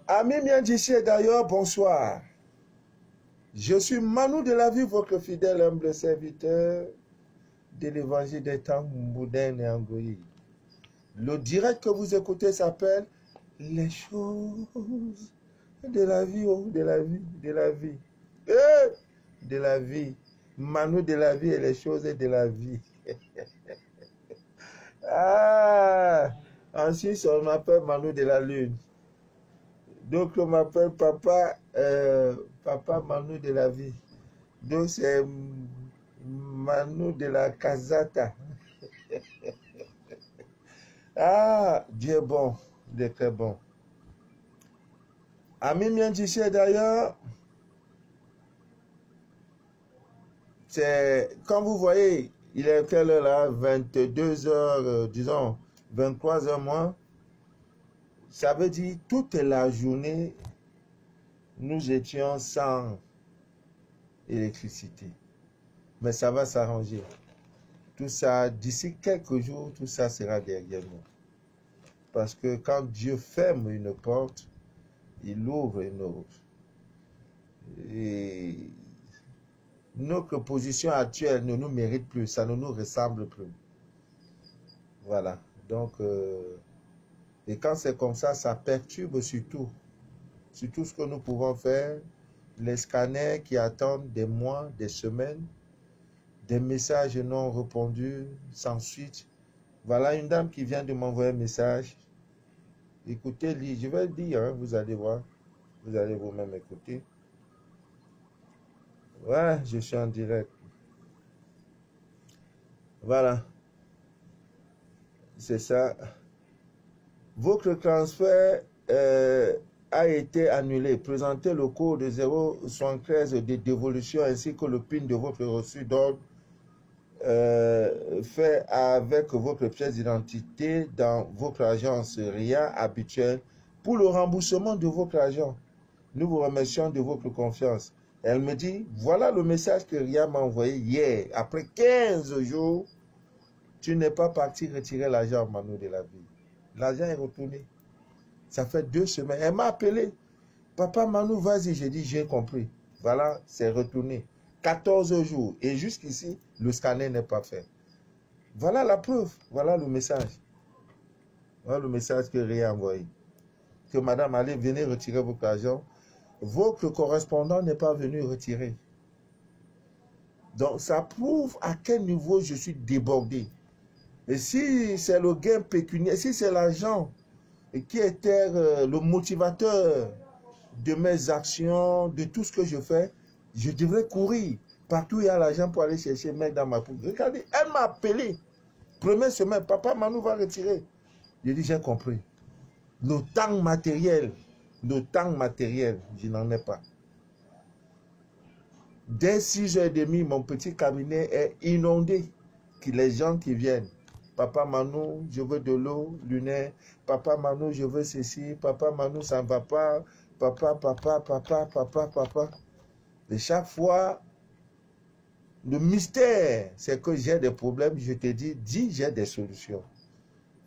Amis bien d'ici et d'ailleurs, bonsoir. Je suis Manu de la vie, votre fidèle humble serviteur de l'évangile des temps Mbouden et Angoyi. Le direct que vous écoutez s'appelle Les choses de la vie, oh, de la vie, de la vie. De la vie. Manu de la vie et les choses de la vie. En Suisse, on m'appelle Manu de la lune. Donc, on m'appelle Papa, Papa Manu de la vie. Donc, c'est Manu de la Casata. Dieu est bon, Dieu est très bon. Ami bien d'ici d'ailleurs, c'est, comme vous voyez, il est quelle heure là? 22 heures, disons, 23 heures moins. Ça veut dire toute la journée, nous étions sans électricité. Mais ça va s'arranger. Tout ça, d'ici quelques jours, tout ça sera derrière nous. Parce que quand Dieu ferme une porte, il ouvre une autre. Et notre position actuelle ne nous mérite plus, ça ne nous ressemble plus. Voilà. Donc, et quand c'est comme ça perturbe surtout ce que nous pouvons faire. Les scanners qui attendent des mois, des semaines, des messages non répondus, sans suite. Voilà une dame qui vient de m'envoyer un message. Écoutez, je vais le dire, hein, vous allez voir. Vous allez vous-même écouter. Voilà, je suis en direct. Voilà. C'est ça. Votre transfert a été annulé. Présentez le code de 073 de dévolution ainsi que le PIN de votre reçu d'ordre fait avec votre pièce d'identité dans votre agence RIA habituelle pour le remboursement de votre argent. Nous vous remercions de votre confiance. Elle me dit, voilà le message que RIA m'a envoyé hier. Après 15 jours, tu n'es pas parti retirer l'argent, Manu de la vie. L'argent est retourné. Ça fait 2 semaines. Elle m'a appelé. Papa Manu, vas-y. J'ai dit, j'ai compris. Voilà, c'est retourné. 14 jours. Et jusqu'ici, le scanner n'est pas fait. Voilà la preuve. Voilà le message. Voilà le message que RIA a envoyé. Que madame, allez, venez retirer votre argent. Votre correspondant n'est pas venu retirer. Donc, ça prouve à quel niveau je suis débordé. Et si c'est le gain pécuniaire, si c'est l'argent qui était le motivateur de mes actions, de tout ce que je fais, je devrais courir. Partout il y a l'argent pour aller chercher mec dans ma poule. Regardez, elle m'a appelé. Première semaine, papa Manu va retirer. J'ai dit, j'ai compris. Le temps matériel, je n'en ai pas. Dès 6h30, mon petit cabinet est inondé. Les gens qui viennent. Papa Manu, je veux de l'eau lunaire. Papa Manu, je veux ceci. Papa Manu, ça ne va pas. Papa. Et chaque fois, le mystère, c'est que j'ai des problèmes. Je te dis, j'ai des solutions.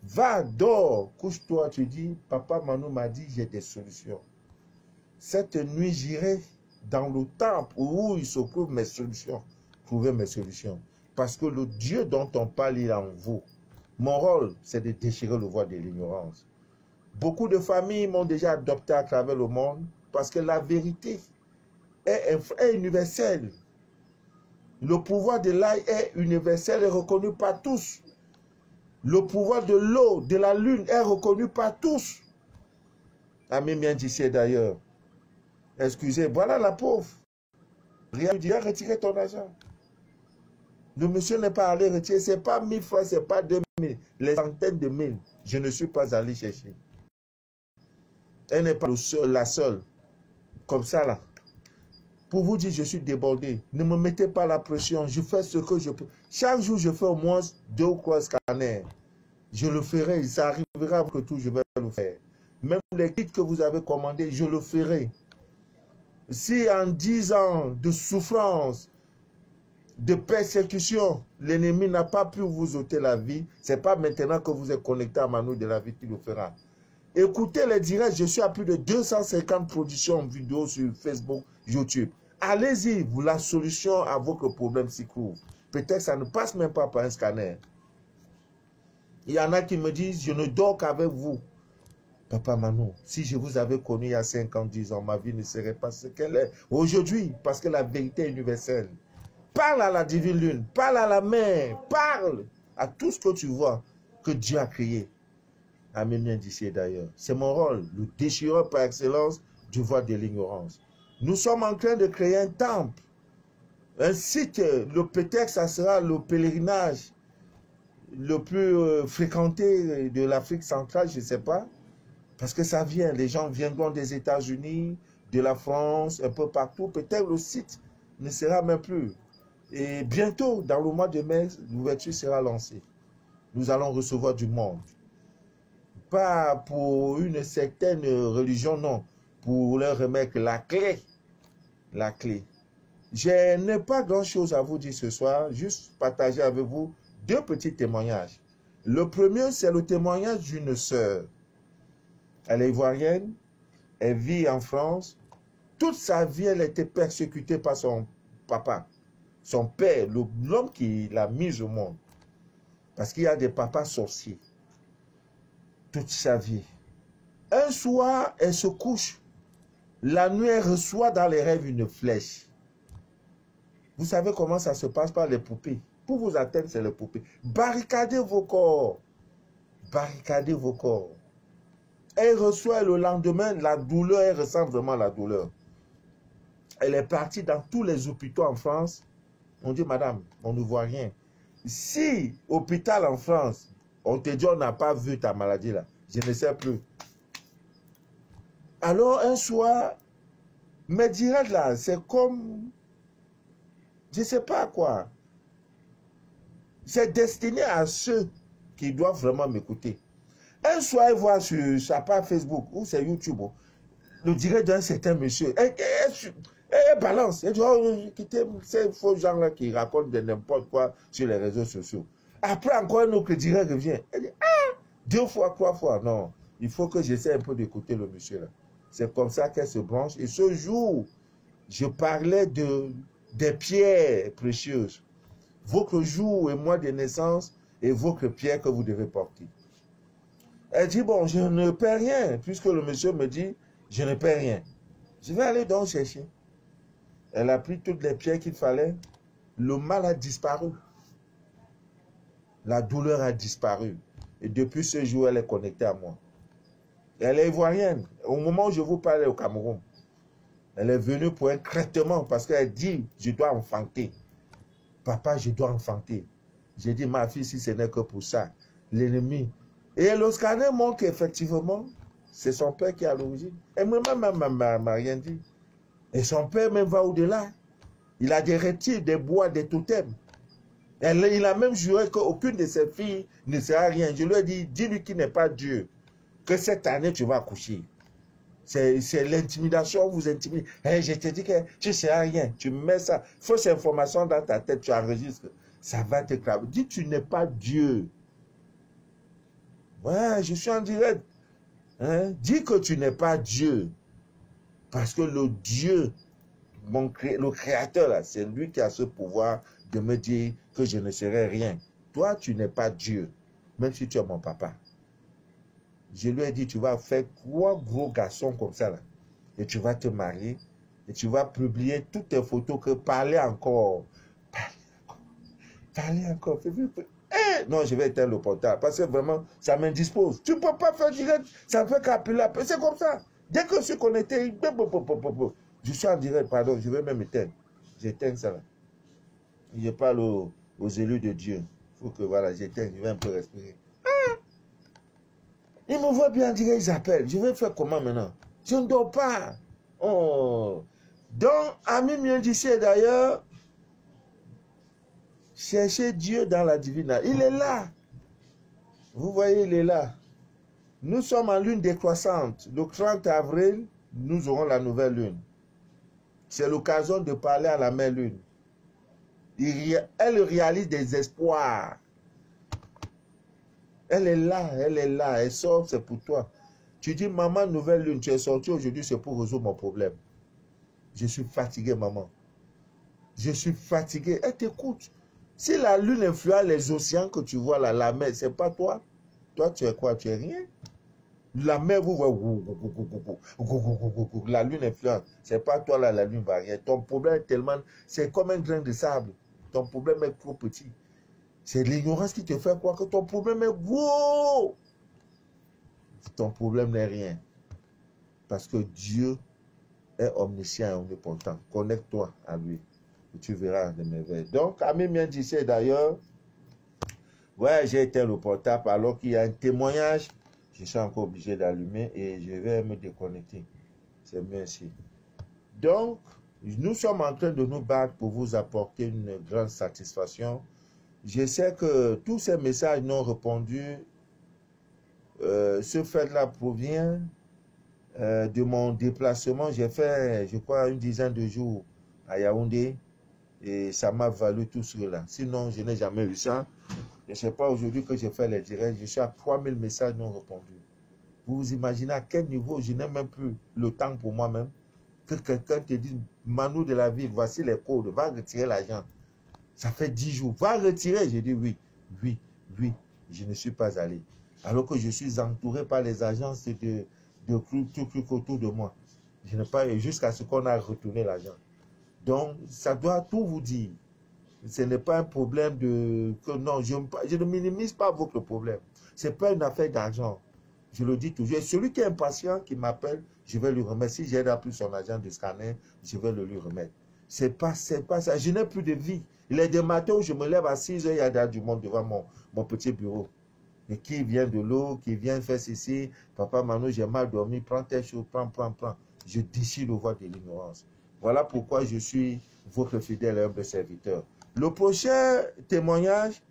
Va, dors, couche-toi. Tu dis, Papa Manu m'a dit, j'ai des solutions. Cette nuit, j'irai dans le temple où il se trouve mes solutions. Trouver mes solutions. Parce que le Dieu dont on parle, il est en vous. Mon rôle, c'est de déchirer le voile de l'ignorance. Beaucoup de familles m'ont déjà adopté à travers le monde parce que la vérité est universelle. Le pouvoir de l'ail est universel et reconnu par tous. Le pouvoir de l'eau, de la lune est reconnu par tous. Ami bien d'ici d'ailleurs. Excusez, voilà la pauvre. Rien ne dit, retirer ton argent. Le monsieur n'est pas allé retirer, ce n'est pas 1000 francs, ce n'est pas 2000, les centaines de mille. Je ne suis pas allé chercher. Elle n'est pas la seule. Comme ça là. Pour vous dire, je suis débordé. Ne me mettez pas la pression. Je fais ce que je peux. Chaque jour, je fais au moins 2 ou 3 scanners. Je le ferai. Ça arrivera que tout, je vais le faire. Même les kits que vous avez commandés, je le ferai. Si en 10 ans de souffrance, de persécution, l'ennemi n'a pas pu vous ôter la vie, ce n'est pas maintenant que vous êtes connecté à Manu de la vie qu'il le fera. Écoutez les directs, je suis à plus de 250 productions vidéo sur Facebook, YouTube. Allez-y, vous la solution à votre problème s'y trouve. Peut-être que ça ne passe même pas par un scanner. Il y en a qui me disent, je ne dors qu'avec vous. Papa Manu, si je vous avais connu il y a 5 ans, 10 ans, ma vie ne serait pas ce qu'elle est aujourd'hui, parce que la vérité est universelle. Parle à la divine lune, parle à la mer, parle à tout ce que tu vois que Dieu a créé. Amen d'ici d'ailleurs. C'est mon rôle, le déchireur par excellence du voile de l'ignorance. Nous sommes en train de créer un temple, un site, peut-être ça sera le pèlerinage le plus fréquenté de l'Afrique centrale, je ne sais pas. Parce que ça vient, les gens viendront des États-Unis, de la France, un peu partout. Peut-être le site ne sera même plus. Et bientôt, dans le mois de mai, l'ouverture sera lancée. Nous allons recevoir du monde. Pas pour une certaine religion, non. Pour leur remettre la clé. La clé. Je n'ai pas grand-chose à vous dire ce soir. Juste partager avec vous 2 petits témoignages. Le premier, c'est le témoignage d'une sœur. Elle est ivoirienne, elle vit en France. Toute sa vie, elle a été persécutée par son papa, son père, l'homme qui l'a mise au monde. Parce qu'il y a des papas sorciers. Toute sa vie. Un soir, elle se couche. La nuit, elle reçoit dans les rêves une flèche. Vous savez comment ça se passe par les poupées. Pour vous atteindre, c'est les poupées. Barricadez vos corps. Barricadez vos corps. Elle reçoit le lendemain la douleur, elle ressent vraiment la douleur. Elle est partie dans tous les hôpitaux en France. On dit, madame, on ne voit rien. Si, hôpital en France, on te dit, on n'a pas vu ta maladie là, je ne sais plus. Alors, un soir, mais direct là, c'est comme, je ne sais pas quoi. C'est destiné à ceux qui doivent vraiment m'écouter. Un soir, elle voit sur sa page Facebook ou c'est YouTube, le direct d'un certain monsieur. Elle balance. Elle dit, oh, quittez ces faux gens-là qui racontent de n'importe quoi sur les réseaux sociaux. Après, encore un autre direct revient. Elle dit, ah, 2 fois, 3 fois. Non, il faut que j'essaie un peu d'écouter le monsieur là. C'est comme ça qu'elle se branche. Et ce jour, je parlais des pierres précieuses. Votre jour et mois de naissance et votre pierre que vous devez porter. Elle dit, bon, je ne paie rien, puisque le monsieur me dit, je ne paie rien. Je vais aller donc chercher. Elle a pris toutes les pierres qu'il fallait. Le mal a disparu. La douleur a disparu. Et depuis ce jour, elle est connectée à moi. Elle est ivoirienne. Au moment où je vous parlais au Cameroun, elle est venue pour un traitement parce qu'elle dit, je dois enfanter. Papa, je dois enfanter. J'ai dit, ma fille, si ce n'est que pour ça, l'ennemi. Et le scanner montre qu'effectivement, c'est son père qui est à l'origine. Et moi-même, m'a rien dit. Et son père même va au-delà. Il a des reptiles, des bois, des totems. Il a même juré qu'aucune de ses filles ne sera rien. Je lui ai dit, dis-lui qu'il n'est pas Dieu. Que cette année, tu vas accoucher. C'est l'intimidation, vous intimidez. Hey, je te dis que tu ne seras rien. Tu mets ça, fausse information dans ta tête, tu enregistres. Ça va te cramer. Dis, tu n'es pas Dieu. Ouais, je suis en direct. Hein? Dis que tu n'es pas Dieu. Parce que le Dieu, le Créateur, c'est lui qui a ce pouvoir de me dire que je ne serai rien. Toi, tu n'es pas Dieu. Même si tu es mon papa. Je lui ai dit, tu vas faire 3 gros garçons comme ça, là. Et tu vas te marier. Et tu vas publier toutes tes photos que parler encore. Parler encore. Non, je vais éteindre le portable. Parce que vraiment, ça m'indispose. Tu ne peux pas faire direct. Ça fait qu'appeler. C'est comme ça. Dès que je suis connecté, je suis en direct, pardon, je vais même éteindre. J'éteins ça là. Je parle aux élus de Dieu. Il faut que voilà, j'éteigne, je vais un peu respirer. Ils me voient bien dire, ils appellent. Je vais faire comment maintenant? Je ne dors pas. Oh. Donc, ami mien d'ici d'ailleurs, cherchez Dieu dans la divine. Il est là. Vous voyez, il est là. Nous sommes en lune décroissante. Le 30 avril, nous aurons la nouvelle lune. C'est l'occasion de parler à la mère lune. Elle réalise des espoirs. Elle est là, elle sort, c'est pour toi. Tu dis, maman, nouvelle lune, tu es sorti aujourd'hui, c'est pour résoudre mon problème. Je suis fatigué, maman. Je suis fatigué. Elle t'écoute. Si la lune influence les océans que tu vois là, la mer, c'est pas toi. Toi, tu es quoi? Tu es rien. La mer vous voit. La lune influence. C'est pas toi là, la lune va rien. Ton problème est tellement. C'est comme un grain de sable. Ton problème est trop petit. C'est l'ignorance qui te fait croire que ton problème est gros. Ton problème n'est rien. Parce que Dieu est omniscient et omnipotent. Connecte-toi à lui. Et tu verras des merveilles. Donc, Ami bien disait d'ailleurs, ouais, j'ai éteint le portable alors qu'il y a un témoignage. Je suis encore obligé d'allumer et je vais me déconnecter. C'est mieux ainsi. Donc, nous sommes en train de nous battre pour vous apporter une grande satisfaction. Je sais que tous ces messages non répondus, ce fait-là provient de mon déplacement. J'ai fait, je crois, une dizaine de jours à Yaoundé et ça m'a valu tout cela. Sinon, je n'ai jamais eu ça. Je ne sais pas aujourd'hui que j'ai fait les directs, je suis à 3000 messages non répondus. Vous vous imaginez à quel niveau je n'ai même plus le temps pour moi-même que quelqu'un te dise, Manu de la vie, voici les codes, va retirer l'argent. Ça fait 10 jours, va retirer. J'ai dit oui, oui, oui, je ne suis pas allé. Alors que je suis entouré par les agences de trucs autour de moi. Je n'ai pas eu jusqu'à ce qu'on a retourné l'argent. Donc, ça doit tout vous dire. Ce n'est pas un problème de... que non, je ne minimise pas votre problème. Ce n'est pas une affaire d'argent. Je le dis toujours. Et celui qui est impatient, qui m'appelle, je vais lui remettre. Si j'ai plus son agent de scanner, je vais le lui remettre. C'est pas ça. Je n'ai plus de vie. Il est des matins où je me lève à 6 heures, il y a du monde devant mon petit bureau. Et qui vient de l'eau, qui vient faire ceci. Papa Manu, j'ai mal dormi. Prends tes choses, prends. Je déchire le voile de l'ignorance. Voilà pourquoi je suis votre fidèle et humble serviteur. Le prochain témoignage,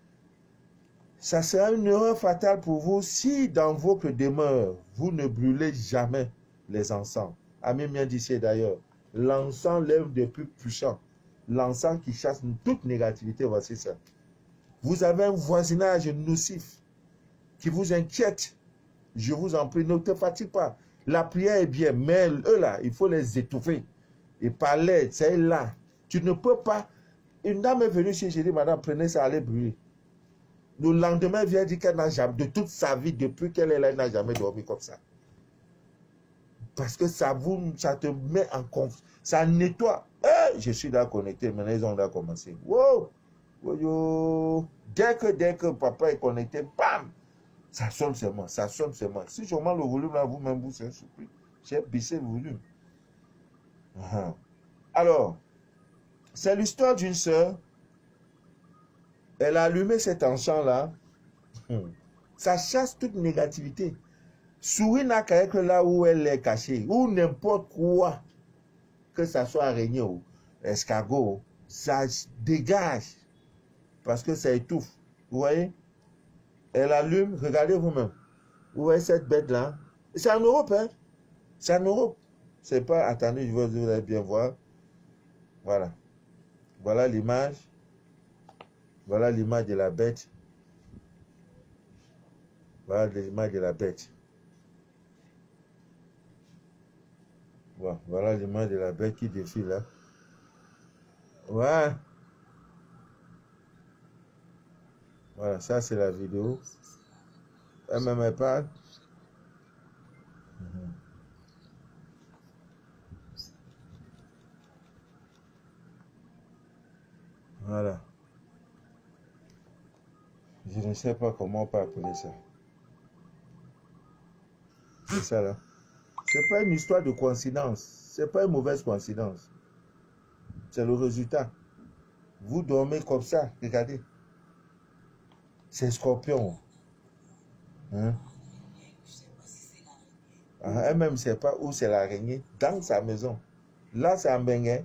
ça sera une erreur fatale pour vous si dans votre demeure, vous ne brûlez jamais les encens. Ami mien d'ici d'ailleurs, l'encens lève des plus puissants. L'encens qui chasse toute négativité, voici ça. Vous avez un voisinage nocif qui vous inquiète. Je vous en prie, ne te fatigue pas. La prière est bien, mais eux là, il faut les étouffer. Et parler, c'est là. Tu ne peux pas. Une dame est venue chez, j'ai dit, madame, prenez ça, allez brûler. Le lendemain, elle vient dire qu'elle n'a jamais, de toute sa vie, depuis qu'elle est là, elle n'a jamais dormi comme ça. Parce que ça te met en confiance. Ça nettoie. Je suis là connecté, maintenant ils ont là commencé. Wow! Dès que papa est connecté, bam! Ça sonne seulement, ça sonne seulement. Si je mets le volume là, vous-même, vous êtes surpris. J'ai baissé le volume. Alors, c'est l'histoire d'une sœur. Elle a allumé cet encens-là. Ça chasse toute négativité. Souris n'a qu'à être là où elle est cachée. Ou n'importe quoi. Que ça soit araignée ou escargot. Ça dégage. Parce que ça étouffe. Vous voyez? Elle allume. Regardez vous-même. Vous voyez cette bête-là? C'est en Europe, hein? C'est en Europe. C'est pas... Attendez, je vais vous allez bien voir. Voilà. Voilà l'image. Voilà l'image de la bête. Voilà l'image de la bête. Voilà l'image de la bête qui défile là. Voilà. Voilà, ça c'est la vidéo. Elle me parle. Voilà. Je ne sais pas comment on peut appeler ça. C'est ça là. C'est pas une histoire de coïncidence. C'est pas une mauvaise coïncidence. C'est le résultat. Vous dormez comme ça. Regardez. C'est scorpion. Hein? Elle-même ne sait pas où c'est l'araignée. Dans sa maison. Là, c'est un Benguin.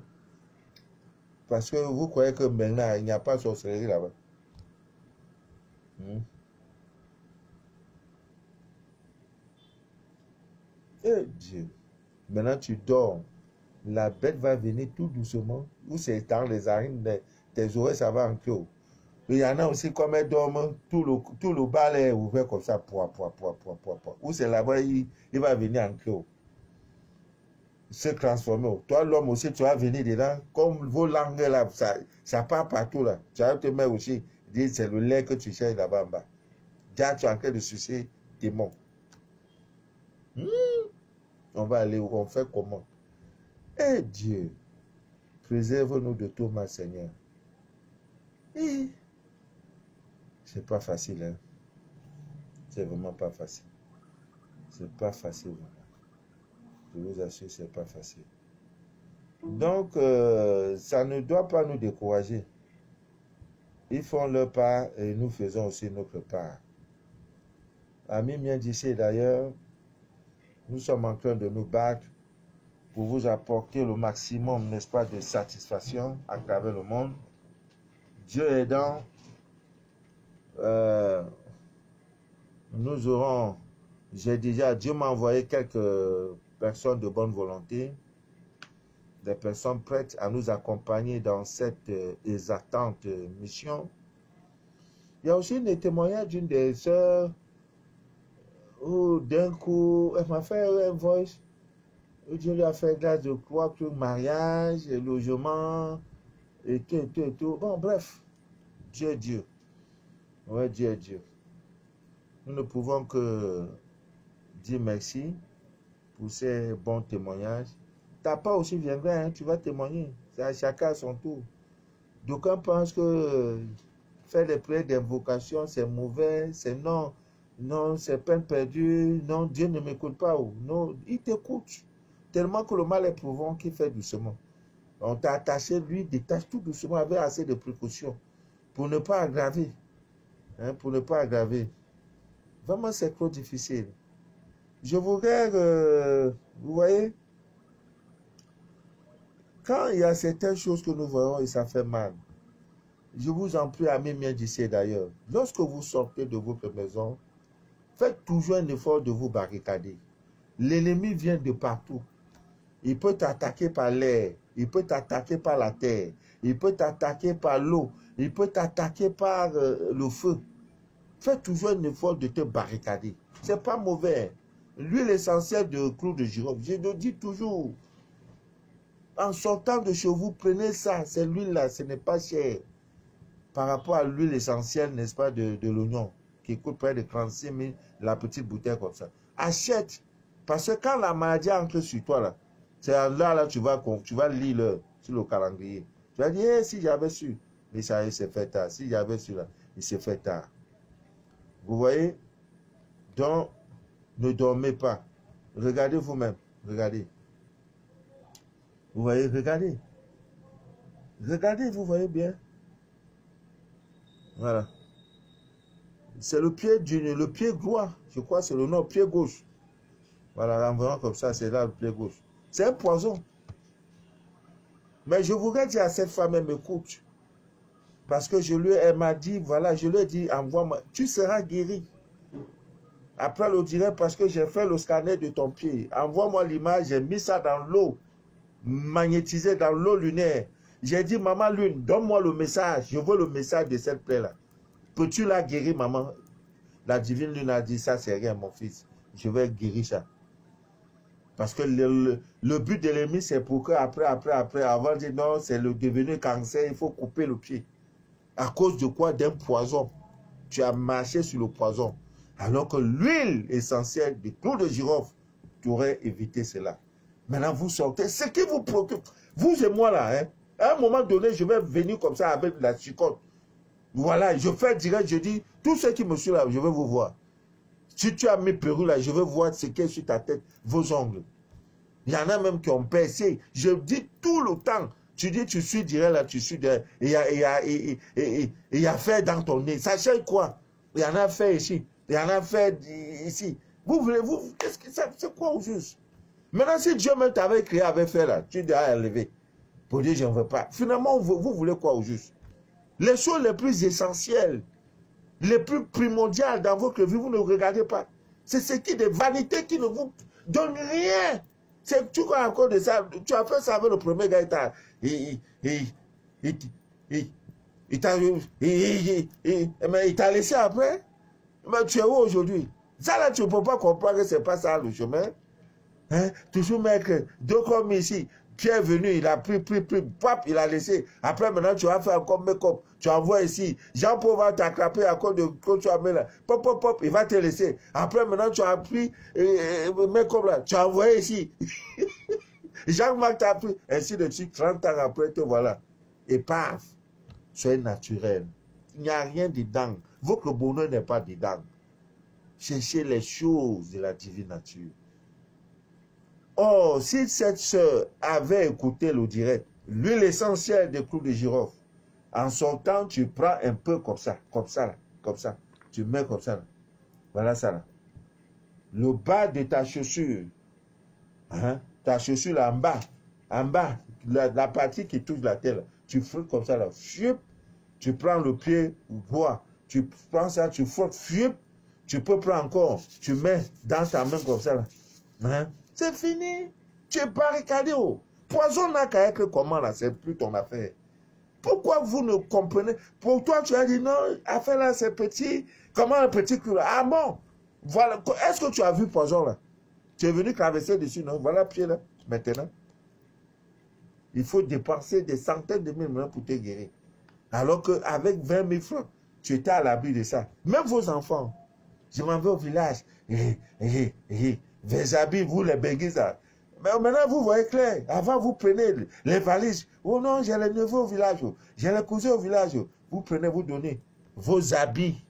Parce que vous croyez que maintenant, il n'y a pas de sorcellerie là-bas. Eh Dieu. Maintenant, tu dors. La bête va venir tout doucement. Ou c'est dans les arines, tes oreilles, ça va en queue. Il y en a aussi comme elles dorment, tout le bal est ouvert comme ça, Où c'est là-bas, il va venir en clos. Se transformer. Toi, l'homme aussi, tu vas venir dedans, comme vos langues là, ça part partout là. Tu vas te mettre aussi, dire c'est le lait que tu cherches là-bas en bas. Déjà, tu es en train de sucer démon. On va aller où? On fait comment? Eh Dieu, préserve-nous de tout mal, Seigneur. C'est pas facile, hein. C'est vraiment pas facile. C'est pas facile, vraiment. Je vous assure, c'est pas facile. Donc, ça ne doit pas nous décourager. Ils font leur part et nous faisons aussi notre part. Amis bien d'ici d'ailleurs, nous sommes en train de nous battre pour vous apporter le maximum, n'est-ce pas, de satisfaction à travers le monde. Dieu aidant, nous aurons, Dieu m'a envoyé quelques personnes de bonne volonté, des personnes prêtes à nous accompagner dans cette exaltante mission. Il y a aussi des témoignages d'une des sœurs où d'un coup, elle m'a fait un voice, où Dieu lui a fait grâce de quoi que mariage, et logement, et tout. Bon, bref, Dieu est Dieu. Ouais, Dieu est Dieu. Nous ne pouvons que dire merci pour ces bons témoignages. Ta part aussi viendra, hein, tu vas témoigner. C'est à chacun à son tour. D'aucuns pensent que faire des prières d'invocation, c'est mauvais, c'est non, c'est peine perdue, non, Dieu ne m'écoute pas. Ou, non, il t'écoute. Tellement que le mal est prouvant qu'il fait doucement. On t'a attaché, lui, détache tout doucement avec assez de précautions pour ne pas aggraver. Hein, pour ne pas aggraver. Vraiment, c'est trop difficile. Je voudrais, vous voyez, quand il y a certaines choses que nous voyons et ça fait mal, je vous en prie, amis miens d'ici d'ailleurs, lorsque vous sortez de votre maison, faites toujours un effort de vous barricader. L'ennemi vient de partout. Il peut t'attaquer par l'air, il peut t'attaquer par la terre, il peut t'attaquer par l'eau, il peut t'attaquer par le feu. Fais toujours un effort de te barricader. Ce n'est pas mauvais. L'huile essentielle de clou de girofle, je le dis toujours. En sortant de chez vous, prenez ça. C'est l'huile là, ce n'est pas cher. Par rapport à l'huile essentielle, n'est-ce pas, de l'oignon, qui coûte près de 36 000, la petite bouteille comme ça. Achète. Parce que quand la maladie entre sur toi, là, c'est là, tu vas lire sur le calendrier. Tu vas dire, si j'avais su, mais ça, il s'est fait tard. Si j'avais su, là, il s'est fait tard. Vous voyez? Donc, ne dormez pas. Regardez vous-même. Regardez. Vous voyez? Regardez. Regardez, vous voyez bien. Voilà. C'est le pied le pied droit. Je crois que c'est le nom, pied gauche. Voilà, en voyant comme ça, c'est là le pied gauche. C'est un poison. Mais je voudrais dire à cette femme, elle m'écoute. Parce que elle m'a dit, voilà, je lui ai dit, envoie-moi, tu seras guéri. Après, elle le dirait parce que j'ai fait le scanner de ton pied. Envoie-moi l'image, j'ai mis ça dans l'eau, magnétisé dans l'eau lunaire. J'ai dit, maman Lune, donne-moi le message. Je veux le message de cette plaie-là. Peux-tu la guérir, maman? La divine Lune a dit, ça, c'est rien, mon fils. Je vais guérir ça. Parce que le but de l'ennemi, c'est pour que après, avant de dire non, c'est le devenu cancer, il faut couper le pied. À cause de quoi? D'un poison. Tu as marché sur le poison. Alors que l'huile essentielle du clou de girofle, tu aurais évité cela. Maintenant, vous sortez. Ce qui vous préoccupe, vous et moi là, hein, à un moment donné, je vais venir comme ça avec la chicotte. Voilà, je fais direct, je dis, tous ceux qui me suivent là, je vais vous voir. Si tu as mis perruque là, je vais voir ce qui est sur ta tête, vos ongles. Il y en a même qui ont percé. Je dis tout le temps. Tu dis, tu suis direct là, tu suis derrière. Et il y a fait dans ton nez. Ça cherche quoi? Il y en a fait ici. Il y en a fait ici. Qu'est-ce que ça, c'est quoi au juste? Maintenant, si Dieu même t'avait créé, avait fait là, tu dois lever. Pour dire, je ne veux pas. Finalement, vous voulez quoi au juste? Les choses les plus essentielles, les plus primordiales dans votre vie, vous ne regardez pas. C'est ce qui est des vanités qui ne vous donnent rien. Tu crois encore de ça. Tu as fait ça avec le premier gars. Il Mais il t'a laissé après. Mais tu es où aujourd'hui? Ça là, tu ne peux pas comprendre que ce n'est pas ça le chemin. Hein? Toujours mettre 2 comme ici. Pierre est venu, il a pris, pap, il a laissé. Après, maintenant, tu vas faire encore make-up. Tu envoies ici. Jean-Paul va t'attraper à cause de quand tu as mis là. Pop, il va te laisser. Après, maintenant, tu as pris make-up là. Tu as envoyé ici. Jean-Marc t'a pris. Ainsi de suite, 30 ans après, te voilà. Et paf, soyez naturel. Il n'y a rien dedans. Votre bonheur n'est pas dedans. Cherchez les choses de la divine nature. Oh, si cette sœur avait écouté le direct, l'huile essentielle des clous de girofle, en sortant, tu prends un peu comme ça, là, comme ça. Tu mets comme ça, là. Voilà ça, là. Le bas de ta chaussure, hein, ta chaussure là, en bas, la partie qui touche la terre, là, tu frottes comme ça, là. Tu prends le pied droit, tu prends ça, tu frottes, tu peux prendre encore, tu mets dans ta main comme ça, là. Hein? C'est fini. Tu es barricadé. Oh. Poison n'a qu'à être comment là, c'est plus ton affaire. Pourquoi vous ne comprenez? Pour toi, tu as dit non, affaire là, c'est petit. Comment un petit clou là? Ah bon? Voilà. Est-ce que tu as vu poison là? Tu es venu traverser dessus, non? Voilà pied là, maintenant. Il faut dépenser des centaines de mille millions pour te guérir. Alors qu'avec 20 000 francs, tu étais à l'abri de ça. Même vos enfants. Je m'en vais au village. Vos habits, vous les béguisez. Mais maintenant, vous voyez clair. Avant, vous prenez les valises. Oh non, j'ai les neveux au village. J'ai les cousins au village. Vous prenez, vous donnez. Vos habits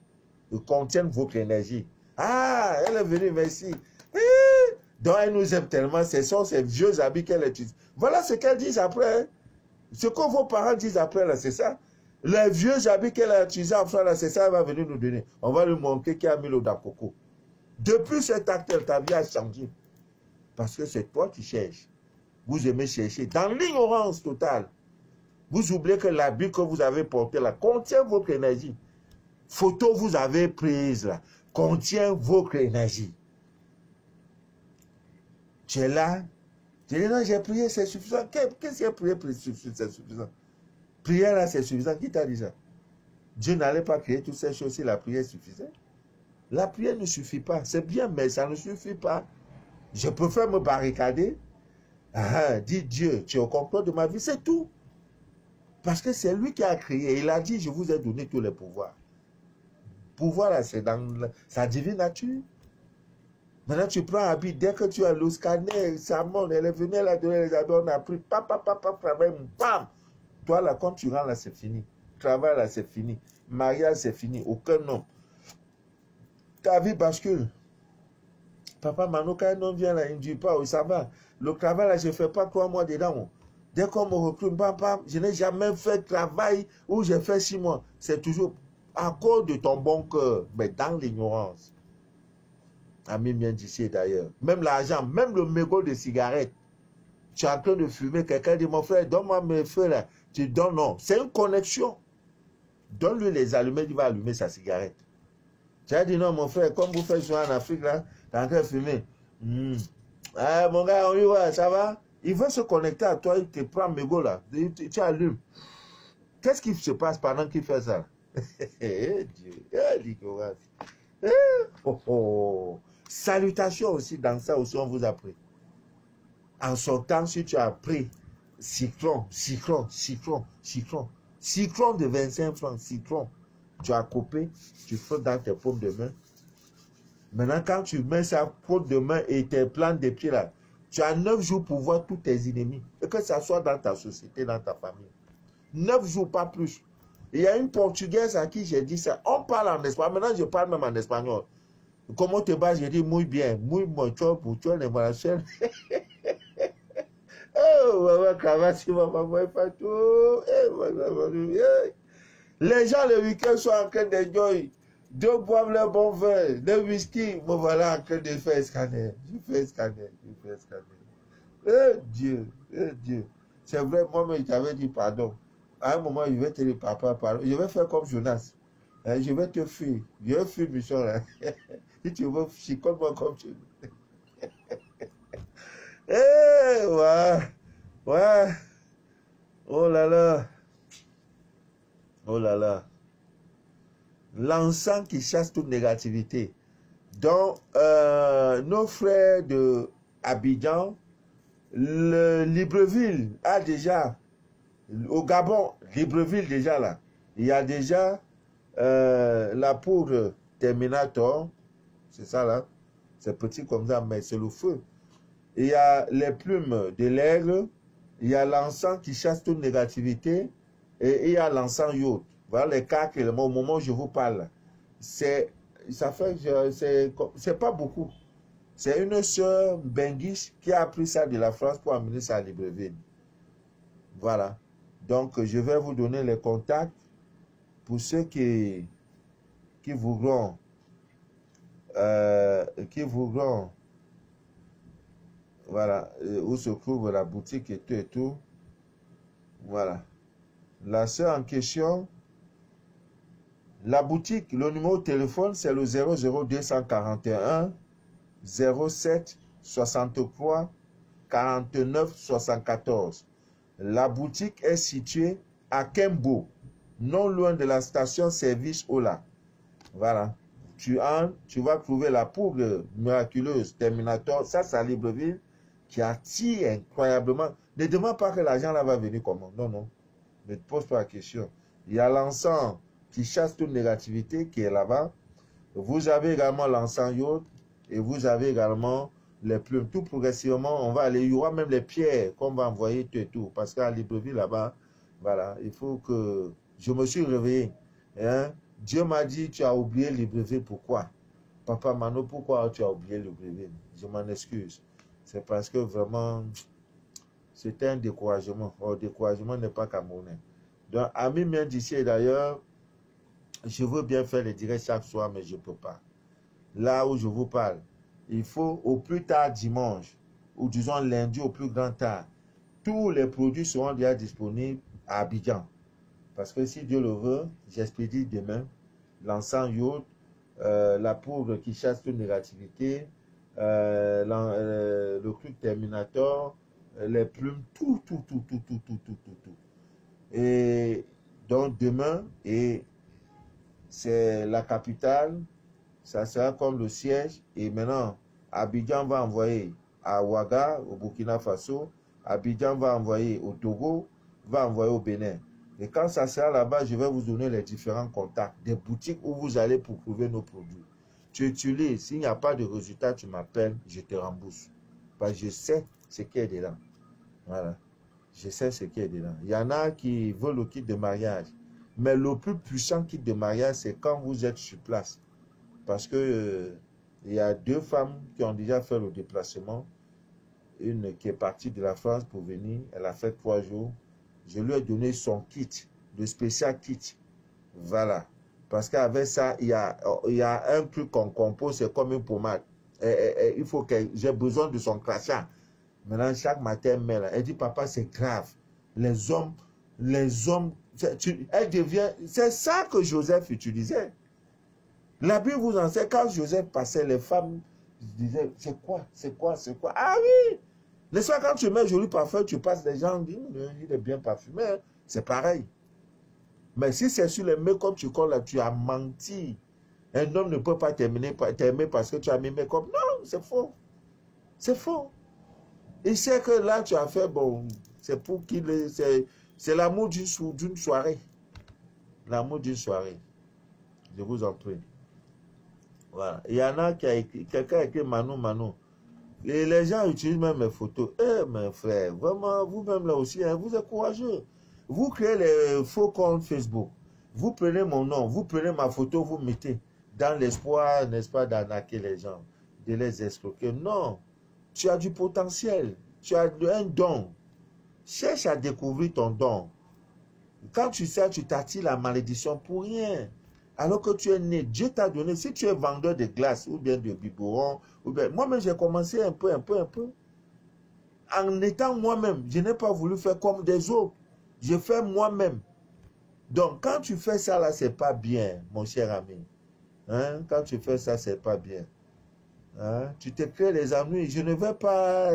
contiennent votre énergie. Ah, elle est venue, merci. Donc, elle nous aime tellement. Ce sont ces vieux habits qu'elle utilise. Voilà ce qu'elle dit après. Ce que vos parents disent après, c'est ça. Les vieux habits qu'elle a utilisés en France, c'est ça, elle va venir nous donner. On va lui montrer qu'il a mis l'eau dans le coco. Depuis cet acte, ta vie a changé. Parce que c'est toi qui cherches. Vous aimez chercher. Dans l'ignorance totale, vous oubliez que l'habit que vous avez porté là contient votre énergie. Photo vous avez prise là contient votre énergie. Tu es là. Tu dis non, j'ai prié, c'est suffisant. Qu'est-ce qu'il a prié, c'est suffisant? Prière là, c'est suffisant. Qui t'a dit ça? Dieu n'allait pas créer toutes ces choses si la prière suffisait. La prière ne suffit pas. C'est bien, mais ça ne suffit pas. Je préfère me barricader. Dis Dieu, tu es au contrôle de ma vie, c'est tout. Parce que c'est lui qui a créé. Il a dit, je vous ai donné tous les pouvoirs. Pouvoir là, c'est dans sa divine nature. Maintenant, tu prends un habit. Dès que tu as le scanner, ça monte, elle est venue, elle a donné les habits, on a pris, bam. Toi là, quand tu rentres là, c'est fini. Travail là, c'est fini. Mariage, c'est fini. Aucun nom. Ta vie bascule. Papa Mano, quand un homme vient là, il ne dit pas, oui, ça va. Le travail là, je ne fais pas 3 mois dedans. Dès qu'on me recrute, je n'ai jamais fait de travail où j'ai fait 6 mois. C'est toujours à cause de ton bon cœur, mais dans l'ignorance. Ami bien d'ici d'ailleurs. Même l'argent, même le mégot de cigarette. Tu es en train de fumer, quelqu'un dit, mon frère, donne-moi mes feux là. Tu donnes, non. C'est une connexion. Donne-lui les allumettes, il va allumer sa cigarette. Tu as dit, non, mon frère, comme vous faites souvent en Afrique là, tu es en train de fumer. Ah, mon gars, on y va, ça va? Il veut se connecter à toi, il te prend mégot là. Tu allumes. Qu'est-ce qui se passe pendant qu'il fait ça? Dieu, Salutations aussi, dans ça aussi, on vous a pris. En sortant, si tu as pris cyclone de 25 francs, cyclone, tu as coupé, tu fais dans tes paumes de main. Maintenant, quand tu mets sa paume de main et tes plans de pied là, tu as 9 jours pour voir tous tes ennemis. Et que ça soit dans ta société, dans ta famille. 9 jours, pas plus. Il y a une Portugaise à qui j'ai dit ça. On parle en espagnol. Maintenant, je parle même en espagnol. Comment te bats? J'ai dit, muy bien. Muy mucho, mucho, ne voilà seul. Oh, maman, cravache, maman, moi, pas tout. Les gens, le week-end, sont en train d'enjoy. Deux boivent leur bon vin, le whisky. Me voilà en train de faire scanner. Je fais scanner. Dieu. C'est vrai, moi-même, je t'avais dit pardon. À un moment, je vais te dire, papa, pardon. Je vais faire comme Jonas. Je vais te fuir. Je vais fuir, Michel. Là. Si tu veux, chicote-moi comme tu veux. Ouais. Oh là là. l'encens qui chasse toute négativité. Donc, nos frères de Abidjan, le Libreville a déjà, au Gabon, Libreville déjà là, il y a déjà la poudre Terminator, c'est ça là, c'est petit comme ça, mais c'est le feu. Il y a les plumes de l'aigle, il y a l'encens qui chasse toute négativité, et il y a l'encens yacht. Voilà les quatre éléments au moment où je vous parle. C'est pas beaucoup. C'est une sœur benguiche qui a appris ça de la France pour amener ça à Libreville. Voilà. Donc, je vais vous donner les contacts pour ceux qui voudront, voilà, où se trouve la boutique et tout et tout. Voilà. La sœur en question, la boutique, le numéro de téléphone, c'est le 00241 07 63 49 74. La boutique est située à Kembo, non loin de la station-service Ola. Voilà. Tu vas trouver la poudre miraculeuse Terminator, ça c'est à Libreville, qui attire incroyablement. Ne demande pas que l'argent là va venir comment. Non, non. Ne te pose pas la question. Il y a l'encens qui chasse toute négativité qui est là-bas. Vous avez également l'encens yacht et vous avez également les plumes. Tout progressivement, on va aller. Il y aura même les pierres qu'on va envoyer tout et tout. Parce qu'à Libreville, là-bas, voilà, il faut que... Je me suis réveillé. Hein? Dieu m'a dit, tu as oublié Libreville. Pourquoi? Papa Mano, pourquoi tu as oublié Libreville? Je m'en excuse. C'est parce que vraiment, c'était un découragement. Or, découragement n'est pas camerounais. Donc, ami mien d'ici, d'ailleurs, je veux bien faire les directs chaque soir, mais je ne peux pas. Là où je vous parle, il faut au plus tard dimanche, ou disons lundi au plus grand tard, tous les produits seront déjà disponibles à Abidjan. Parce que si Dieu le veut, j'expédie demain l'encens yacht, la poudre qui chasse toute négativité, le truc Terminator, les plumes, tout. Et donc demain, et c'est la capitale, ça sera comme le siège. Et maintenant, Abidjan va envoyer à Ouaga, au Burkina Faso. Abidjan va envoyer au Togo, va envoyer au Bénin. Et quand ça sera là-bas, je vais vous donner les différents contacts, des boutiques où vous allez pour trouver nos produits. Tu utilises, s'il n'y a pas de résultat, tu m'appelles, je te rembourse. Parce que je sais ce qui est dedans. Voilà. Je sais ce qui est dedans. Il y en a qui veulent le kit de mariage. Mais le plus puissant kit de mariage, c'est quand vous êtes sur place. Parce que il y a deux femmes qui ont déjà fait le déplacement. Une qui est partie de la France pour venir. Elle a fait 3 jours. Je lui ai donné son kit, le spécial kit. Voilà. Parce qu'avec ça, il y a un truc qu'on compose, c'est comme une pommade. Il faut que j'ai besoin de son crachat. Maintenant, chaque matin, elle met là. Elle dit, papa, c'est grave. Les hommes, elle devient... C'est ça que Joseph utilisait. La Bible vous enseigne, quand Joseph passait, les femmes disaient, c'est quoi? Ah oui! N'est-ce pas, quand tu mets joli parfum, tu passes, les gens disent, il est bien parfumé. C'est pareil. Mais si c'est sur les make-up, tu colles là, tu as menti. Un homme ne peut pas t'aimer parce que tu as mis make-up. Non, c'est faux. C'est faux. Il sait que là, tu as fait, bon, c'est pour qu'il... C'est l'amour d'une soirée. L'amour d'une soirée. Je vous en prie. Voilà. Il y en a qui a écrit, quelqu'un a écrit Manu. Et les gens utilisent même mes photos. Eh, mes frères, vraiment, vous-même là aussi, hein, vous êtes courageux. Vous créez les faux comptes Facebook. Vous prenez mon nom, vous prenez ma photo, vous mettez dans l'espoir, n'est-ce pas, d'arnaquer les gens, de les escroquer. Non, tu as du potentiel, tu as un don. Cherche à découvrir ton don. Quand tu sais, tu t'attires la malédiction pour rien. Alors que tu es né, Dieu t'a donné, si tu es vendeur de glace ou bien de biberon, moi-même j'ai commencé un peu. En étant moi-même, je n'ai pas voulu faire comme des autres. Je fais moi-même. Donc quand tu fais ça là, c'est pas bien, mon cher ami. Hein? Quand tu fais ça, c'est pas bien. Hein? Tu te crées les ennuis. Je ne vais pas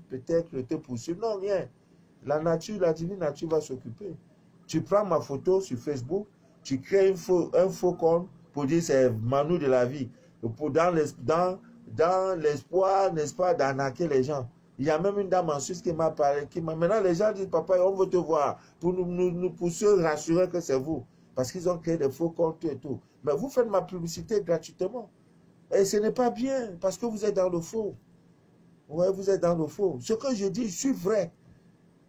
peut-être te poursuivre. Non, rien. La nature, la divine nature va s'occuper. Tu prends ma photo sur Facebook, tu crées un faux compte, pour dire c'est Manu de la vie. Dans l'espoir, n'est-ce pas, d'arnaquer les gens. Il y a même une dame en Suisse qui m'a parlé. Maintenant, les gens disent, papa, on veut te voir. Pour se rassurer que c'est vous. Parce qu'ils ont créé des faux comptes et tout. Mais vous faites ma publicité gratuitement. Et ce n'est pas bien, parce que vous êtes dans le faux. Ouais, vous êtes dans le faux. Ce que je dis, je suis vrai.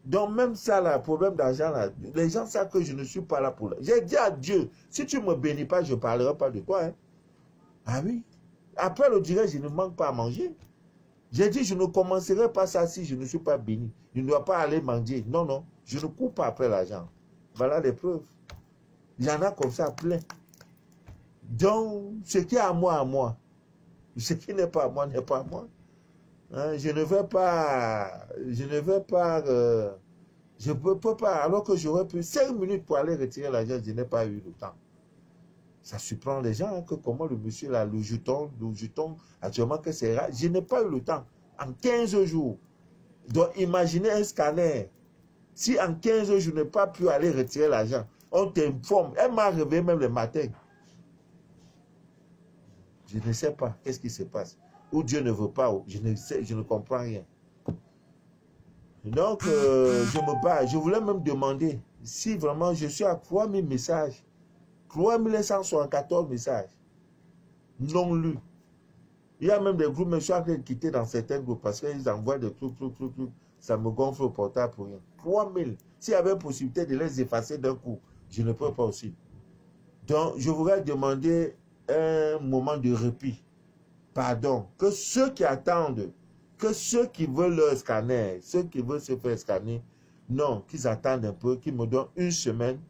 Donc même ça, là, problème d'argent, là, les gens savent que je ne suis pas là pour... J'ai dit à Dieu, si tu ne me bénis pas, je ne parlerai pas de toi. Hein. Ah oui. Après le direct, je ne manque pas à manger. J'ai dit, je ne commencerai pas ça si je ne suis pas béni. Je ne dois pas aller manger. Non, non, je ne cours pas après l'argent. Voilà les preuves. Il y en a comme ça plein. Donc, ce qui est à moi, à moi. Ce qui n'est pas à moi, n'est pas à moi. Hein, je ne peux pas, je peux pas, alors que j'aurais pu 5 minutes pour aller retirer l'argent, je n'ai pas eu le temps. Ça surprend les gens, hein, que comment le monsieur là, le jeton, actuellement que c'est rare, je n'ai pas eu le temps. En 15 jours, donc imaginez un scanner. Si en 15 jours, je n'ai pas pu aller retirer l'argent, on t'informe. Elle m'a réveillé même le matin. Je ne sais pas qu'est-ce qui se passe. Ou Dieu ne veut pas, je ne sais, je ne comprends rien. Donc, je me bats. Je voulais même demander si vraiment je suis à 3000 messages. 3174 messages non lus. Il y a même des groupes, mais je suis en train de quitter dans certains groupes parce qu'ils envoient des trucs. Ça me gonfle au portable pour rien. 3000. S'il y avait possibilité de les effacer d'un coup, je ne peux pas aussi. Donc, je voudrais demander un moment de répit. Pardon. Que ceux qui attendent, que ceux qui veulent leur scanner, ceux qui veulent se faire scanner, non, qu'ils attendent un peu, qu'ils me donnent une semaine.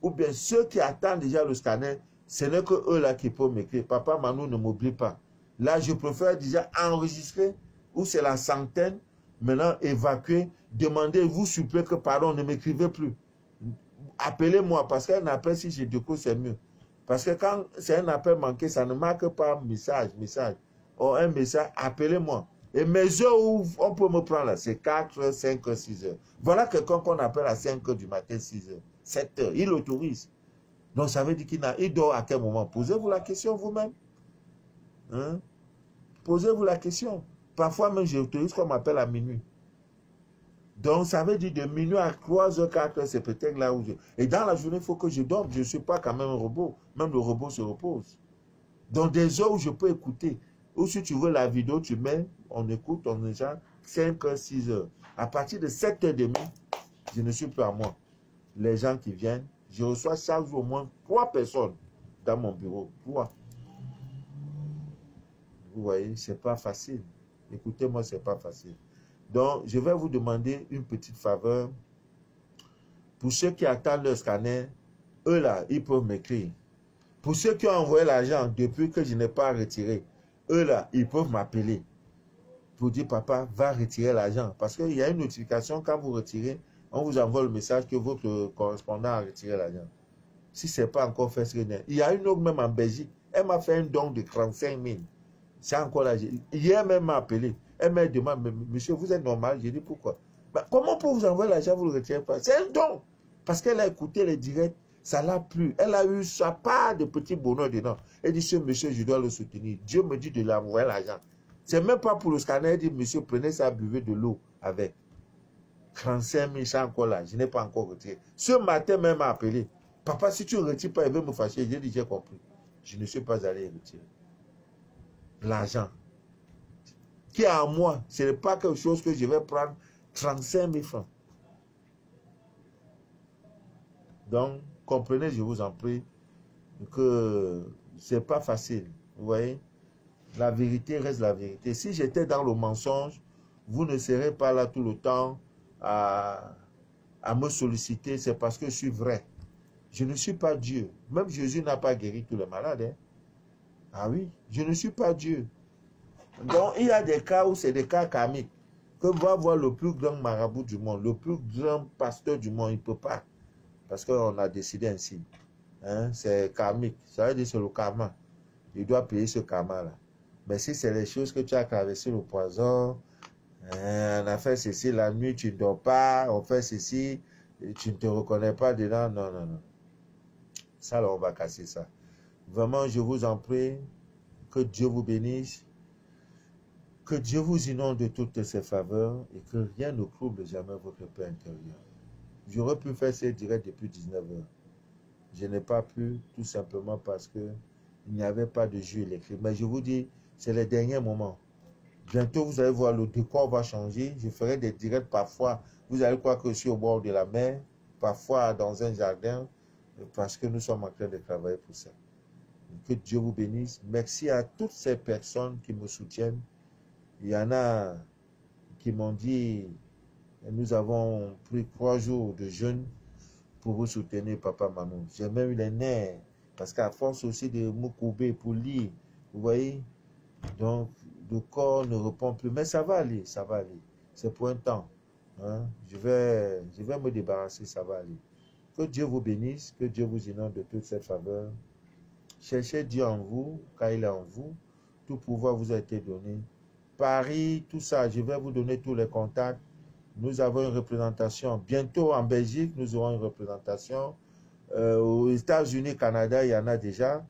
Ou bien ceux qui attendent déjà le scanner, ce n'est que eux là qui peuvent m'écrire. Papa Manu, ne m'oublie pas. Là, je préfère déjà enregistrer, où c'est la centaine, maintenant évacuer, demander, vous supplie que pardon, ne m'écrivez plus. Appelez-moi, parce qu'un appel, si je découvre, c'est mieux. Parce que quand c'est un appel manqué, ça ne marque pas message. Ou un message, appelez-moi. Et mes heures où on peut me prendre là, c'est 4, 5, 6 heures. Voilà quelqu'un qu'on appelle à 5 heures du matin, 6 heures, 7 heures. Il autorise. Donc ça veut dire qu'il dort à quel moment? Posez-vous la question vous-même. Hein? Posez-vous la question. Parfois même, j'autorise qu'on m'appelle à minuit. Donc ça veut dire de minuit à 3 heures, 4 heures, c'est peut-être là où je... Et dans la journée, il faut que je dorme. Je ne suis pas quand même un robot. Même le robot se repose. Donc des heures où je peux écouter. Ou si tu veux la vidéo, tu mets, on écoute, on est déjà 5 heures, 6 heures. À partir de 7h30, je ne suis plus à moi. Les gens qui viennent, je reçois chaque jour au moins 3 personnes dans mon bureau. 3. Vous voyez, c'est pas facile. Écoutez-moi, c'est pas facile. Donc, je vais vous demander une petite faveur. Pour ceux qui attendent leur scanner, eux là, ils peuvent m'écrire. Pour ceux qui ont envoyé l'argent depuis que je n'ai pas retiré, eux là, ils peuvent m'appeler pour dire, papa, va retirer l'argent. Parce qu'il y a une notification, quand vous retirez, on vous envoie le message que votre correspondant a retiré l'argent. Si ce n'est pas encore fait, il y a une autre même en Belgique, elle m'a fait un don de 35 000. C'est encore là. Hier même m'a appelé. Elle m'a demandé, monsieur, vous êtes normal? J'ai dit, pourquoi? Ben, comment pour vous envoyer l'argent, vous ne le retirez pas? C'est un don. Parce qu'elle a écouté les directs, ça l'a plu. Elle a eu sa part de petits bonheurs dedans. Elle dit, ce monsieur, je dois le soutenir. Dieu me dit de lui envoyer l'argent. C'est même pas pour le scanner. Elle dit, monsieur, prenez ça, buvez de l'eau avec. 35 000, c'est encore là. Je n'ai pas encore retiré. Ce matin même m'a appelé. Papa, si tu ne retires pas, il veut me fâcher. J'ai dit, j'ai compris. Je ne suis pas allé retirer. L'argent qui est à moi, ce n'est pas quelque chose que je vais prendre 35 000 francs. Donc, comprenez, je vous en prie, que ce n'est pas facile. Vous voyez, la vérité reste la vérité. Si j'étais dans le mensonge, vous ne serez pas là tout le temps à me solliciter. C'est parce que je suis vrai. Je ne suis pas Dieu. Même Jésus n'a pas guéri tous les malades. Hein. Ah oui, je ne suis pas Dieu. Donc, il y a des cas où c'est des cas karmiques. Que va voir le plus grand marabout du monde, le plus grand pasteur du monde, il ne peut pas. Parce qu'on a décidé ainsi. Hein? C'est karmique. Ça veut dire que c'est le karma. Il doit payer ce karma-là. Mais si c'est les choses que tu as traversé, le poison, on a fait ceci, la nuit, tu ne dors pas, on fait ceci, tu ne te reconnais pas dedans. Non, non, non. Ça, là, on va casser ça. Vraiment, je vous en prie, que Dieu vous bénisse, que Dieu vous inonde de toutes ses faveurs et que rien ne trouble jamais votre paix intérieure. J'aurais pu faire ces directs depuis 19 heures. Je n'ai pas pu, tout simplement parce que il n'y avait pas de jus électrique. Mais je vous dis, c'est les derniers moments. Bientôt, vous allez voir, le décor va changer. Je ferai des directs parfois. Vous allez croire que je suis au bord de la mer, parfois dans un jardin, parce que nous sommes en train de travailler pour ça. Que Dieu vous bénisse. Merci à toutes ces personnes qui me soutiennent. Il y en a qui m'ont dit, nous avons pris 3 jours de jeûne pour vous soutenir, Papa Manu. J'ai même eu les nerfs, parce qu'à force aussi de me courber pour lire, vous voyez, donc le corps ne répond plus. Mais ça va aller, ça va aller. C'est pour un temps. Hein? Je vais me débarrasser, ça va aller. Que Dieu vous bénisse, que Dieu vous inonde de toutes ses faveurs. Cherchez Dieu en vous, car il est en vous. Tout pouvoir vous a été donné. Paris, tout ça, je vais vous donner tous les contacts. Nous avons une représentation. Bientôt en Belgique, nous aurons une représentation. Aux États-Unis, Canada, il y en a déjà.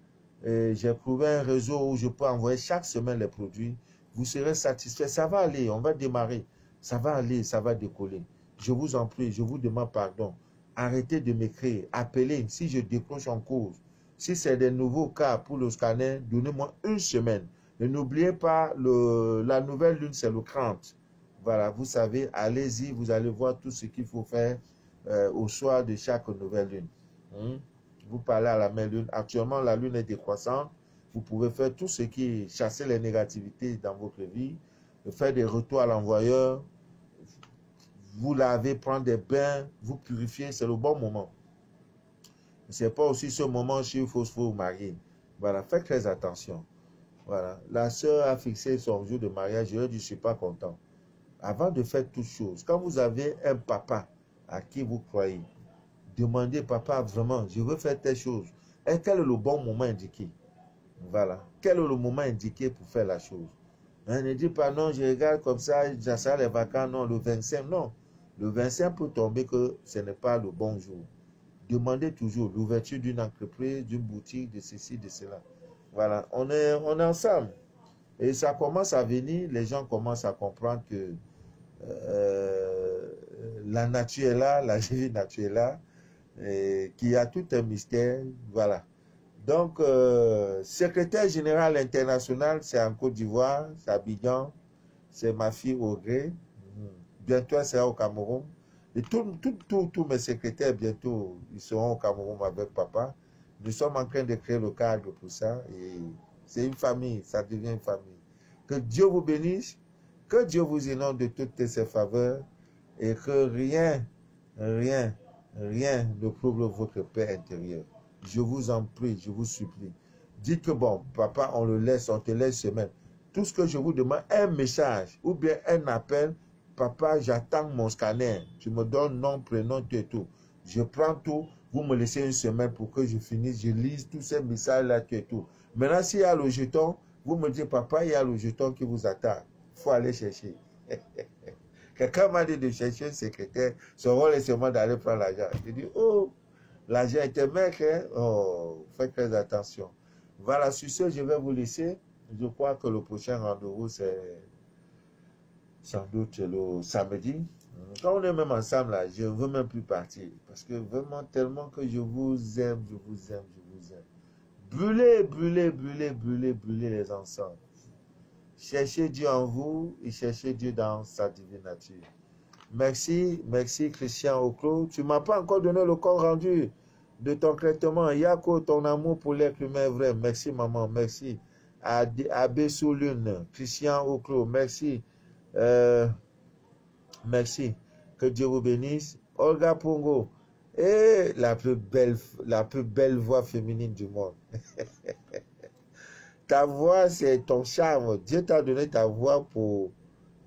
J'ai trouvé un réseau où je peux envoyer chaque semaine les produits. Vous serez satisfait. Ça va aller, on va démarrer. Ça va aller, ça va décoller. Je vous en prie, je vous demande pardon. Arrêtez de m'écrire. Appelez si je décroche en cause. Si c'est des nouveaux cas pour le scanner, donnez-moi une semaine. Et n'oubliez pas, la nouvelle lune, c'est le 30. Voilà, vous savez, allez-y, vous allez voir tout ce qu'il faut faire au soir de chaque nouvelle lune. Vous parlez à la même lune. Actuellement, la lune est décroissante. Vous pouvez faire tout ce qui est chasser les négativités dans votre vie, faire des retours à l'envoyeur, vous laver, prendre des bains, vous purifier, c'est le bon moment. Ce n'est pas aussi ce moment où il faut vous marier. Voilà, faites très attention. Voilà, la sœur a fixé son jour de mariage, je lui ai dit, je ne suis pas content. Avant de faire toutes choses, quand vous avez un papa à qui vous croyez, demandez, papa, vraiment, je veux faire telle chose. Et quel est le bon moment indiqué? Voilà. Quel est le moment indiqué pour faire la chose? Ne dit pas, non, je regarde comme ça, j'assale les vacances, non, le 25, non. Le 25 peut tomber que ce n'est pas le bon jour. Demandez toujours l'ouverture d'une entreprise, d'une boutique, de ceci, de cela. Voilà, on est ensemble. Et ça commence à venir, les gens commencent à comprendre que la nature est là, la vie nature est là, qu'il y a tout un mystère, voilà. Donc, secrétaire général international, c'est en Côte d'Ivoire, c'est à Abidjan, c'est ma fille Audrey, bientôt elle sera au Cameroun. Et tous mes secrétaires, bientôt, ils seront au Cameroun avec papa. Nous sommes en train de créer le cadre pour ça, et c'est une famille, ça devient une famille. Que Dieu vous bénisse, que Dieu vous inonde de toutes ses faveurs, et que rien ne trouble votre paix intérieure. Je vous en prie, je vous supplie. Dites que bon, papa, on te laisse semaine. Tout ce que je vous demande, un message ou bien un appel. Papa, j'attends mon scanner. Tu me donnes nom, prénom, tout et tout. Je prends tout. Vous me laissez une semaine pour que je finisse. Je lise tous ces messages-là, tout et tout. Maintenant, s'il y a le jeton, vous me dites, papa, il y a le jeton qui vous attend. Il faut aller chercher. Quelqu'un m'a dit de chercher un secrétaire. Son rôle est seulement d'aller prendre l'argent. Je dis, oh, l'argent était mec, hein? Oh, faites très attention. Voilà, sur ce, je vais vous laisser. Je crois que le prochain rendez-vous, c'est sans doute le samedi. Quand on est même ensemble, là, je ne veux même plus partir. Parce que vraiment, tellement que je vous aime, je vous aime, je vous aime. Brûlez, brûlez, brûlez, brûlez, brûlez les encens. Cherchez Dieu en vous et cherchez Dieu dans sa divine nature. Merci, merci Christian Oclo. Tu ne m'as pas encore donné le compte rendu de ton traitement. Yako, ton amour pour l'être humain est vrai. Merci maman, merci. Abbé Soulune, Christian Oclo, merci. Merci. Que Dieu vous bénisse. Olga Pongo, et la plus belle voix féminine du monde. Ta voix, c'est ton charme. Dieu t'a donné ta voix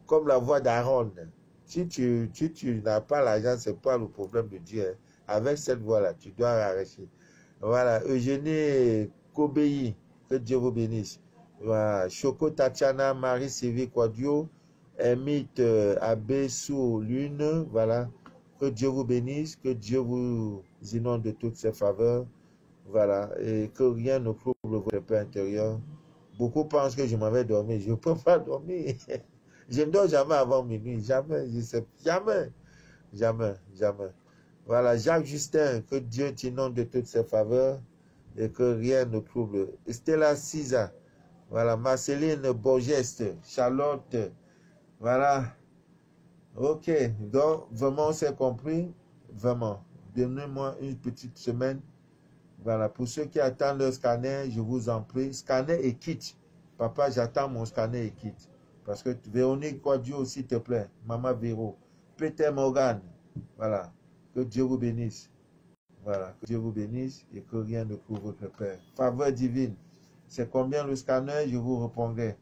comme la voix d'Aaron. Si tu n'as pas l'argent, ce n'est pas le problème de Dieu. Hein. Avec cette voix-là, tu dois arracher. Voilà, Eugénie Kobéi, que Dieu vous bénisse. Voilà, Choco Tatiana, Marie-Sylvie Quadio, Emite Abbé sous Lune, voilà. Que Dieu vous bénisse, que Dieu vous inonde de toutes ses faveurs. Voilà, et que rien ne trouble votre paix intérieure. Beaucoup pensent que je m'en vais dormir. Je ne peux pas dormir. Je ne dors jamais avant minuit. Jamais. Je sais, jamais. Jamais. Jamais. Voilà, Jacques Justin, que Dieu t'inonde de toutes ses faveurs et que rien ne trouble. Stella Cisa. Voilà, Marceline Borgeste. Charlotte. Voilà. Ok. Donc, vraiment, on s'est compris. Vraiment. Donnez-moi une petite semaine. Voilà, pour ceux qui attendent leur scanner, je vous en prie, scanner et quitte. Papa, j'attends mon scanner et quitte. Parce que Véronique Quadio, s'il te plaît, Maman Véro, Peter Morgan, voilà, que Dieu vous bénisse. Voilà, que Dieu vous bénisse et que rien ne couvre votre Père. Faveur divine, c'est combien le scanner? Je vous répondrai.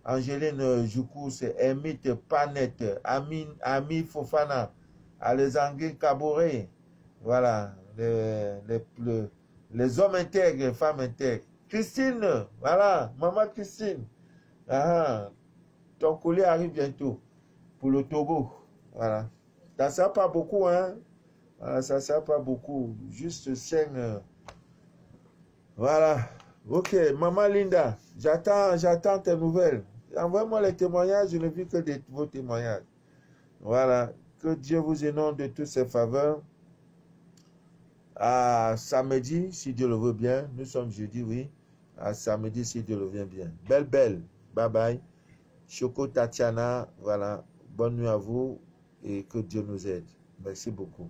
Angeline Joukou, c'est Emite Panette, Ami Fofana, Alexandre Caboret, voilà, les hommes intègres, femmes intègres. Christine, voilà, maman Christine. Ah, ton collier arrive bientôt pour le Togo. Voilà. Ça ne sert pas beaucoup, hein. Voilà, ça ne sert pas beaucoup. Juste 5. Voilà. Ok, maman Linda, j'attends tes nouvelles. Envoie-moi les témoignages, je ne vis que vos témoignages. Voilà. Que Dieu vous inonde de toutes ses faveurs. À samedi, si Dieu le veut bien. Nous sommes jeudi, oui. À samedi, si Dieu le veut bien. Belle. Bye bye. Choco Tatiana, voilà. Bonne nuit à vous et que Dieu nous aide. Merci beaucoup.